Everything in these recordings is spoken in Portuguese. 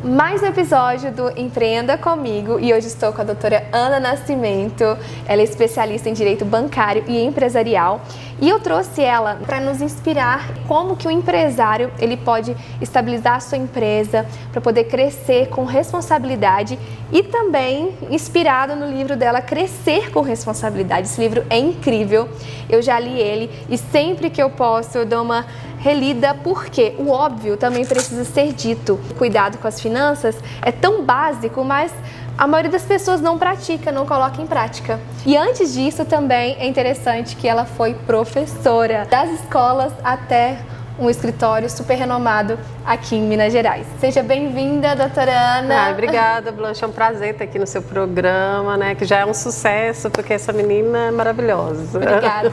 mais um episódio do Empreenda Comigo e hoje estou com a doutora Ana Nascimento. Ela é especialista em direito bancário e empresarial e eu trouxe ela para nos inspirar como que o empresário ele pode estabilizar a sua empresa para poder crescer com responsabilidade e também inspirado no livro dela Crescer com Responsabilidade. Esse livro é incrível, eu já li ele e sempre que eu posso eu dou uma relida, porque o óbvio também precisa ser dito. Cuidado com as finanças é tão básico, mas a maioria das pessoas não pratica, não coloca em prática. E antes disso também é interessante que ela foi professora das escolas até um escritório super renomado aqui em Minas Gerais. Seja bem-vinda, doutora Ana. Obrigada, Blanche. É um prazer estar aqui no seu programa, né? Que já é um sucesso, porque essa menina é maravilhosa. Obrigada.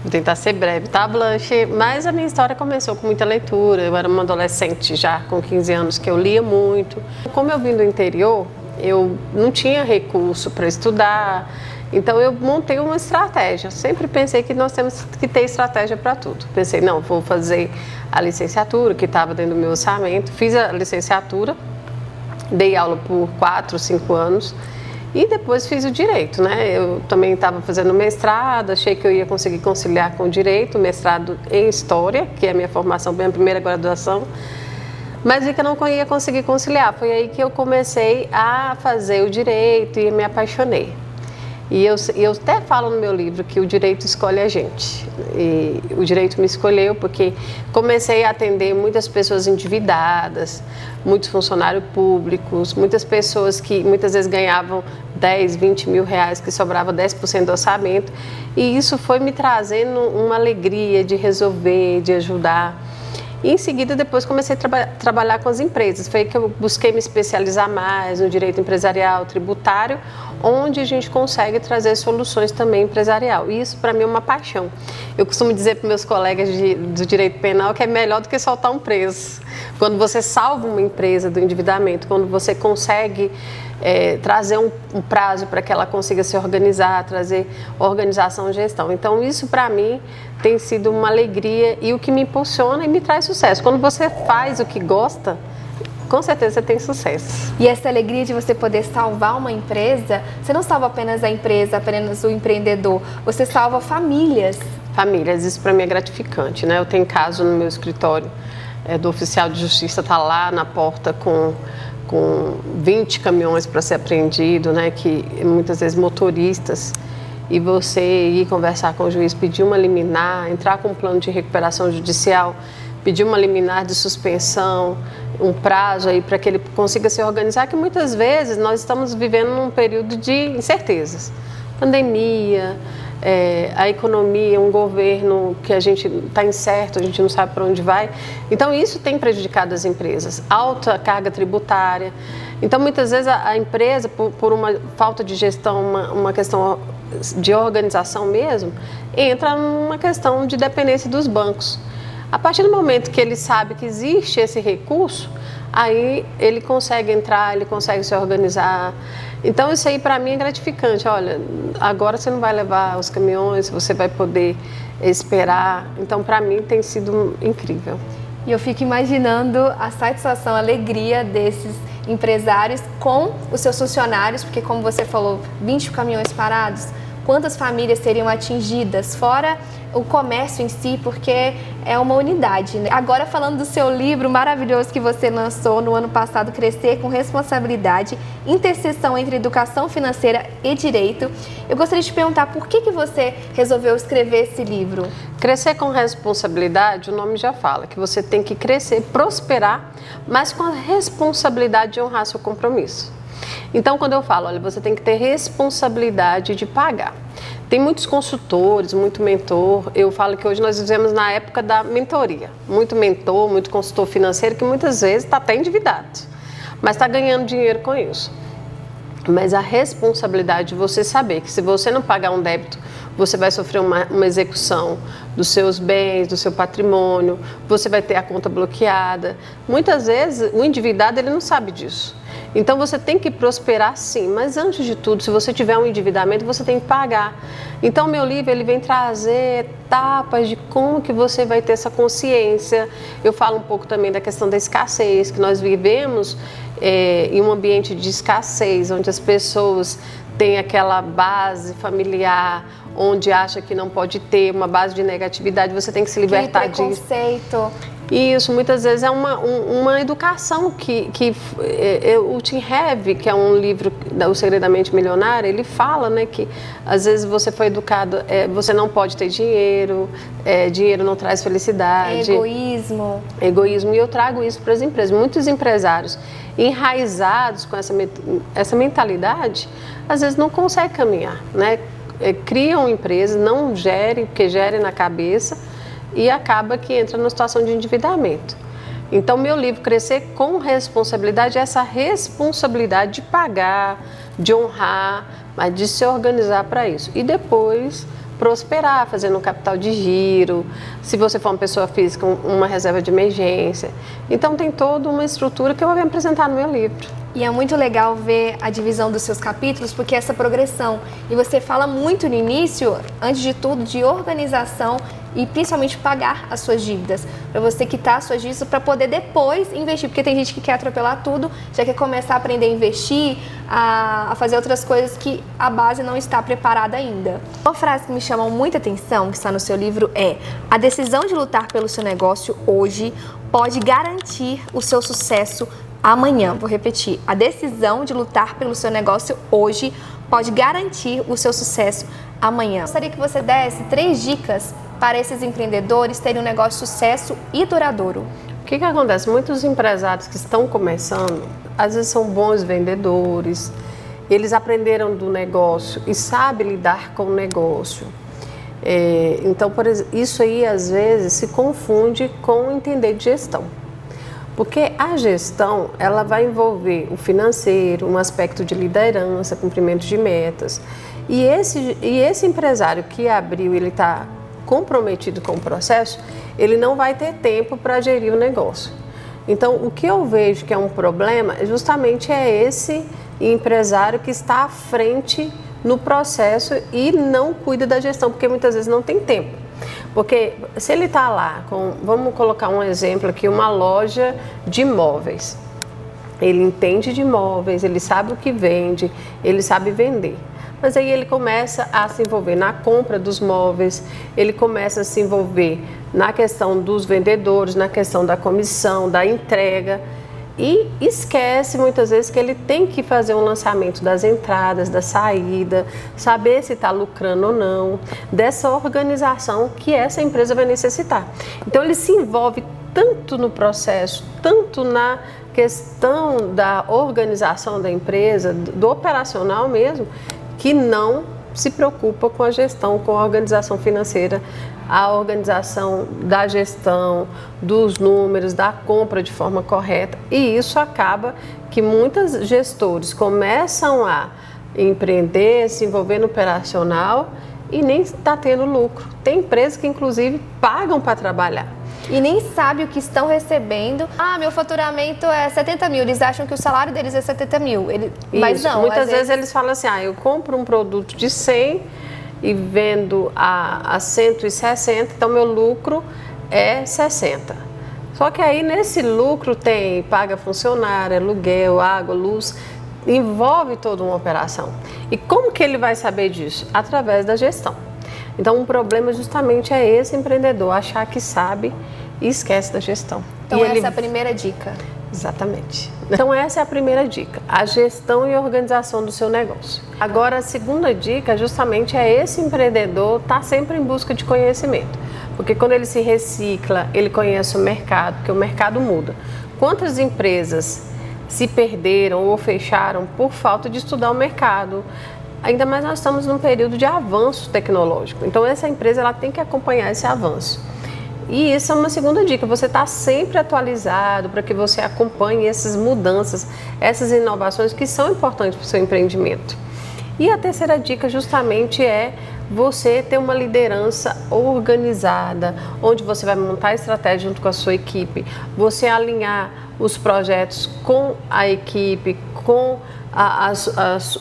Vou tentar ser breve, tá, Blanche? Mas a minha história começou com muita leitura. Eu era uma adolescente já com 15 anos que eu lia muito. Como eu vim do interior, eu não tinha recurso para estudar. Então eu montei uma estratégia, sempre pensei que nós temos que ter estratégia para tudo. Pensei, não, vou fazer a licenciatura, que estava dentro do meu orçamento, fiz a licenciatura, dei aula por 4, 5 anos e depois fiz o direito, né? Eu também estava fazendo mestrado, achei que eu ia conseguir conciliar com o direito, mestrado em História, que é a minha formação, minha primeira graduação, mas vi que eu não ia conseguir conciliar. Foi aí que eu comecei a fazer o direito e me apaixonei. E eu até falo no meu livro que o direito escolhe a gente. E o direito me escolheu porque comecei a atender muitas pessoas endividadas, muitos funcionários públicos, muitas pessoas que muitas vezes ganhavam 10, 20 mil reais, que sobrava 10% do orçamento. E isso foi me trazendo uma alegria de resolver, de ajudar. E em seguida, depois comecei a trabalhar com as empresas. Foi aí que eu busquei me especializar mais no direito empresarial, tributário, onde a gente consegue trazer soluções também empresarial. E isso, para mim, é uma paixão. Eu costumo dizer para meus colegas do direito penal que é melhor do que soltar um preso. Quando você salva uma empresa do endividamento, quando você consegue trazer um prazo para que ela consiga se organizar, trazer organização e gestão. Então, isso, para mim, tem sido uma alegria e o que me impulsiona e me traz sucesso. Quando você faz o que gosta, com certeza você tem sucesso. E essa alegria de você poder salvar uma empresa, você não salva apenas a empresa, apenas o empreendedor, você salva famílias. Famílias, isso para mim é gratificante, né? Eu tenho caso no meu escritório do oficial de justiça, tá lá na porta com 20 caminhões para ser apreendido, né? Que muitas vezes motoristas, e você ir conversar com o juiz, pedir uma liminar, entrar com um plano de recuperação judicial, pedir uma liminar de suspensão, um prazo aí para que ele consiga se organizar, que muitas vezes nós estamos vivendo num período de incertezas. Pandemia, a economia, um governo que a gente está incerto, a gente não sabe para onde vai. Então, isso tem prejudicado as empresas. Alta carga tributária. Então, muitas vezes a empresa, por uma falta de gestão, uma questão de organização mesmo, entra numa questão de dependência dos bancos. A partir do momento que ele sabe que existe esse recurso, aí ele consegue entrar, ele consegue se organizar. Então, isso aí para mim é gratificante. Olha, agora você não vai levar os caminhões, você vai poder esperar. Então, para mim tem sido incrível. E eu fico imaginando a satisfação, a alegria desses empresários com os seus funcionários, porque como você falou, 20 caminhões parados, quantas famílias seriam atingidas, fora o comércio em si, porque é uma unidade, né? Agora, falando do seu livro maravilhoso que você lançou no ano passado, Crescer com Responsabilidade, interseção entre educação financeira e direito, eu gostaria de te perguntar por que você resolveu escrever esse livro? Crescer com responsabilidade, o nome já fala, que você tem que crescer, prosperar, mas com a responsabilidade de honrar seu compromisso. Então, quando eu falo, olha, você tem que ter responsabilidade de pagar. Tem muitos consultores, muito mentor. Eu falo que hoje nós vivemos na época da mentoria. Muito mentor, muito consultor financeiro que muitas vezes está até endividado, mas está ganhando dinheiro com isso. Mas a responsabilidade de você saber que se você não pagar um débito, você vai sofrer uma execução dos seus bens, do seu patrimônio, você vai ter a conta bloqueada. Muitas vezes o endividado ele não sabe disso. Então você tem que prosperar sim, mas antes de tudo, se você tiver um endividamento, você tem que pagar. Então meu livro ele vem trazer etapas de como que você vai ter essa consciência. Eu falo um pouco também da questão da escassez, que nós vivemos em um ambiente de escassez, onde as pessoas têm aquela base familiar, onde acha que não pode ter uma base de negatividade, você tem que se libertar disso. Preconceito. Isso, muitas vezes é uma educação que o Tim Harvey, que é um livro O Segredo da Mente Milionária, ele fala, né, que às vezes você foi educado, você não pode ter dinheiro, dinheiro não traz felicidade. Egoísmo. Egoísmo, e eu trago isso para as empresas. Muitos empresários enraizados com essa mentalidade, às vezes não conseguem caminhar, né? Criam empresas, não gerem, porque gerem na cabeça, e acaba que entra numa situação de endividamento. Então, meu livro Crescer com Responsabilidade é essa responsabilidade de pagar, de honrar, mas de se organizar para isso. E depois prosperar, fazendo um capital de giro, se você for uma pessoa física, uma reserva de emergência. Então, tem toda uma estrutura que eu vou apresentar no meu livro. E é muito legal ver a divisão dos seus capítulos, porque essa progressão, e você fala muito no início, antes de tudo, de organização e principalmente pagar as suas dívidas, para você quitar as suas dívidas para poder depois investir, porque tem gente que quer atropelar tudo, já quer começar a aprender a investir, a fazer outras coisas que a base não está preparada ainda. Uma frase que me chamou muita atenção, que está no seu livro, é: a decisão de lutar pelo seu negócio hoje pode garantir o seu sucesso amanhã. Vou repetir: a decisão de lutar pelo seu negócio hoje pode garantir o seu sucesso amanhã. Eu gostaria que você desse 3 dicas para esses empreendedores terem um negócio de sucesso e duradouro. O que acontece? Muitos empresários que estão começando, às vezes são bons vendedores, eles aprenderam do negócio e sabem lidar com o negócio. Então, por exemplo, isso aí às vezes se confunde com entender de gestão. Porque a gestão, ela vai envolver o financeiro, um aspecto de liderança, cumprimento de metas. E esse empresário que abriu, ele está comprometido com o processo, ele não vai ter tempo para gerir o negócio. Então, o que eu vejo que é um problema, justamente é esse empresário que está à frente no processo e não cuida da gestão, porque muitas vezes não tem tempo. Porque se ele está lá vamos colocar um exemplo aqui, uma loja de imóveis. Ele entende de imóveis, ele sabe o que vende, ele sabe vender. Mas aí ele começa a se envolver na compra dos móveis, ele começa a se envolver na questão dos vendedores, na questão da comissão, da entrega. E esquece muitas vezes que ele tem que fazer um lançamento das entradas, da saída, saber se está lucrando ou não, dessa organização que essa empresa vai necessitar. Então ele se envolve tanto no processo, tanto na questão da organização da empresa, do operacional mesmo, que não se preocupa com a gestão, com a organização financeira, a organização da gestão, dos números, da compra de forma correta. E isso acaba que muitos gestores começam a empreender, se envolver no operacional e nem está tendo lucro. Tem empresas que inclusive pagam para trabalhar. E nem sabe o que estão recebendo. Ah, meu faturamento é 70 mil. Eles acham que o salário deles é 70 mil. Mas não. Muitas vezes eles falam assim, eu compro um produto de 100 e vendo a 160, então meu lucro é 60. Só que aí nesse lucro paga funcionário, aluguel, água, luz, envolve toda uma operação. E como que ele vai saber disso? Através da gestão. Então, um problema justamente é esse empreendedor achar que sabe e esquece da gestão. Então, essa é a primeira dica. Exatamente. Então, essa é a primeira dica, a gestão e organização do seu negócio. Agora, a segunda dica justamente é esse empreendedor estar sempre em busca de conhecimento. Porque quando ele se recicla, ele conhece o mercado, porque o mercado muda. Quantas empresas se perderam ou fecharam por falta de estudar o mercado? Ainda mais nós estamos num período de avanço tecnológico. Então, essa empresa ela tem que acompanhar esse avanço. E isso é uma segunda dica, você está sempre atualizado para que você acompanhe essas mudanças, essas inovações que são importantes para o seu empreendimento. E a terceira dica justamente é você ter uma liderança organizada, onde você vai montar a estratégia junto com a sua equipe, você alinhar os projetos com a equipe, com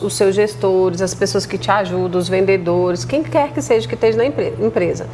os seus gestores, as pessoas que te ajudam, os vendedores, quem quer que seja que esteja na empresa.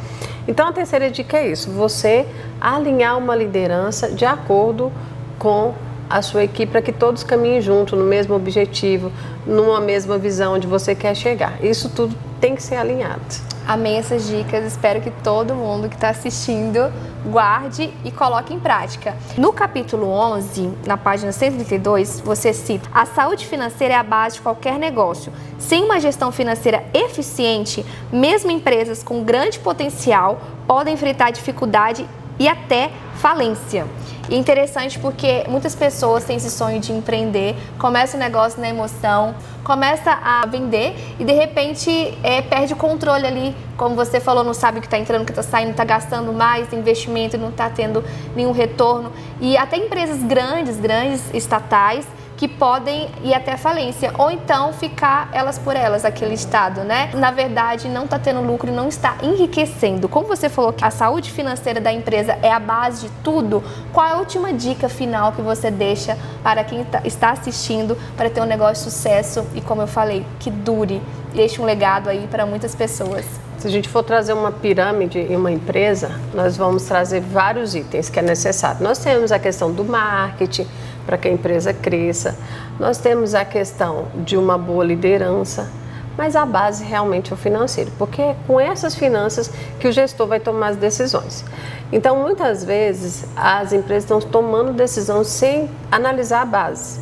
Então, a terceira dica é isso, você alinhar uma liderança de acordo com a sua equipe para que todos caminhem junto no mesmo objetivo, numa mesma visão onde você quer chegar. Isso tudo tem que ser alinhado. Amei essas dicas, espero que todo mundo que está assistindo guarde e coloque em prática. No capítulo 11, na página 132, você cita: a saúde financeira é a base de qualquer negócio. Sem uma gestão financeira eficiente, mesmo empresas com grande potencial podem enfrentar dificuldade e até falência. E interessante porque muitas pessoas têm esse sonho de empreender, começa o negócio na emoção, começa a vender e de repente perde o controle ali, como você falou, não sabe o que está entrando, o que está saindo, está gastando mais investimento, não está tendo nenhum retorno. E até empresas grandes, estatais, que podem ir até falência, ou então ficar elas por elas, aquele estado, né? Na verdade, não está tendo lucro e não está enriquecendo. Como você falou que a saúde financeira da empresa é a base de tudo, qual é a última dica final que você deixa para quem está assistindo para ter um negócio de sucesso e, como eu falei, que dure, deixe um legado aí para muitas pessoas? Se a gente for trazer uma pirâmide em uma empresa, nós vamos trazer vários itens que é necessário. Nós temos a questão do marketing, para que a empresa cresça. Nós temos a questão de uma boa liderança, mas a base realmente é o financeiro, porque é com essas finanças que o gestor vai tomar as decisões. Então, muitas vezes, as empresas estão tomando decisão sem analisar a base.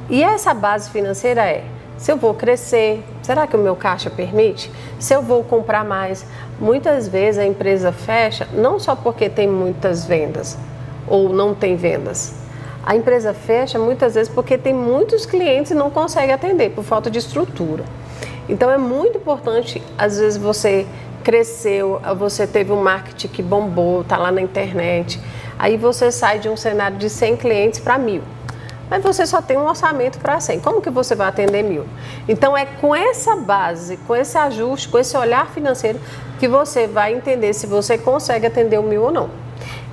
E essa base financeira é: se eu vou crescer, será que o meu caixa permite? Se eu vou comprar mais? Muitas vezes a empresa fecha, não só porque tem muitas vendas ou não tem vendas. A empresa fecha muitas vezes porque tem muitos clientes e não consegue atender por falta de estrutura. Então é muito importante, às vezes você cresceu, você teve um marketing que bombou, está lá na internet, aí você sai de um cenário de 100 clientes para 1.000. Mas você só tem um orçamento para 100. Como que você vai atender 1.000? Então é com essa base, com esse ajuste, com esse olhar financeiro que você vai entender se você consegue atender o 1.000 ou não.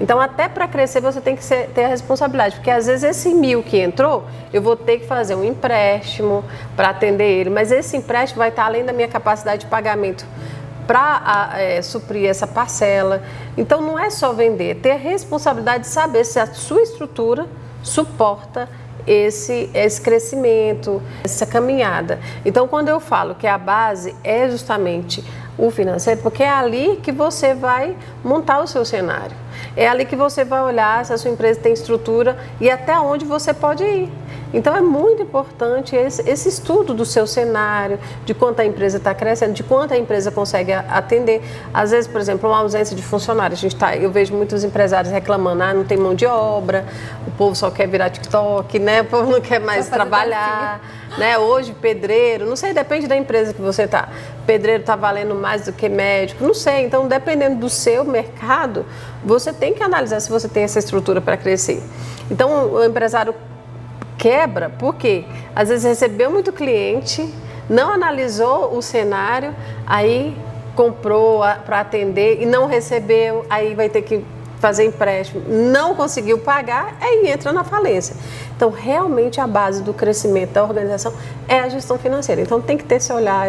Então, até para crescer, você tem que ter a responsabilidade, porque às vezes esse 1.000 que entrou, eu vou ter que fazer um empréstimo para atender ele, mas esse empréstimo vai estar além da minha capacidade de pagamento para suprir essa parcela. Então, não é só vender, ter a responsabilidade de saber se a sua estrutura suporta esse crescimento, essa caminhada. Então, quando eu falo que a base é justamente o financeiro, porque é ali que você vai montar o seu cenário. É ali que você vai olhar se a sua empresa tem estrutura e até onde você pode ir. Então é muito importante esse estudo do seu cenário, de quanto a empresa está crescendo, de quanto a empresa consegue atender. Às vezes, por exemplo, uma ausência de funcionários. Eu vejo muitos empresários reclamando: não tem mão de obra, o povo só quer virar TikTok, né? O povo não quer mais trabalhar. Né? Hoje, pedreiro, não sei, depende da empresa que você está. Pedreiro está valendo mais do que médico, não sei. Então, dependendo do seu mercado, você tem que analisar se você tem essa estrutura para crescer. Então, o empresário quebra porque às vezes recebeu muito cliente, não analisou o cenário, aí comprou para atender e não recebeu, aí vai ter que fazer empréstimo, não conseguiu pagar, aí entra na falência. Então, realmente a base do crescimento da organização é a gestão financeira. Então, tem que ter esse olhar,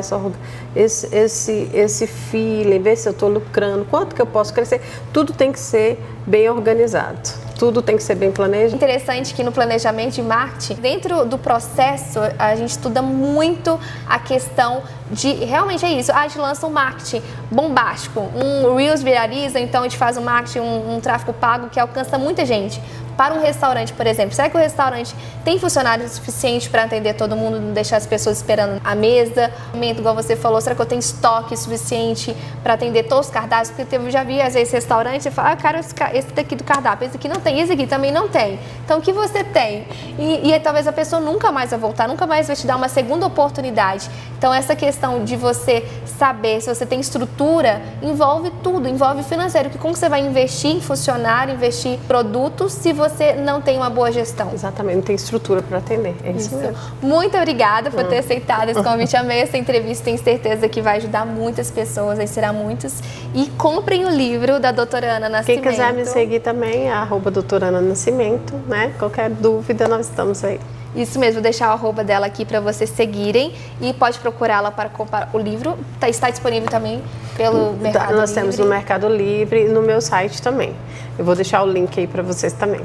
esse feeling, ver se eu estou lucrando, quanto que eu posso crescer. Tudo tem que ser bem organizado. Tudo tem que ser bem planejado. Interessante que no planejamento de marketing, dentro do processo, a gente estuda muito a questão de, realmente é isso, a gente lança um marketing bombástico, um Reels viraliza, então a gente faz um marketing, um tráfego pago que alcança muita gente. Para um restaurante, por exemplo, será que o restaurante tem funcionários suficientes para atender todo mundo, não deixar as pessoas esperando a mesa? Igual você falou, será que eu tenho estoque suficiente para atender todos os cardápios? Porque eu já vi, às vezes, restaurante e fala: cara, esse daqui do cardápio, esse aqui não tem, esse aqui também não tem. Então, o que você tem? E talvez a pessoa nunca mais vai voltar, nunca mais vai te dar uma segunda oportunidade. Então, essa questão de você saber se você tem estrutura, envolve tudo, envolve financeiro. Como você vai investir em funcionário, investir em produtos, se você não tem uma boa gestão? Exatamente, não tem estrutura para atender. É isso mesmo. Muito obrigada por ter aceitado esse convite. Amei essa entrevista, tenho certeza que vai ajudar muitas pessoas, vai ensinar muitos. E comprem o livro da doutora Ana Nascimento. Quem quiser me seguir também, @doutora Ana Nascimento, né? Qualquer dúvida, nós estamos aí. Isso mesmo, vou deixar o arroba dela aqui para vocês seguirem e pode procurá-la para comprar o livro. Está disponível também pelo Mercado Livre. Nós temos no Mercado Livre e no meu site também. Eu vou deixar o link aí para vocês também.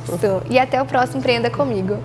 Isso. E até o próximo Empreenda Comigo.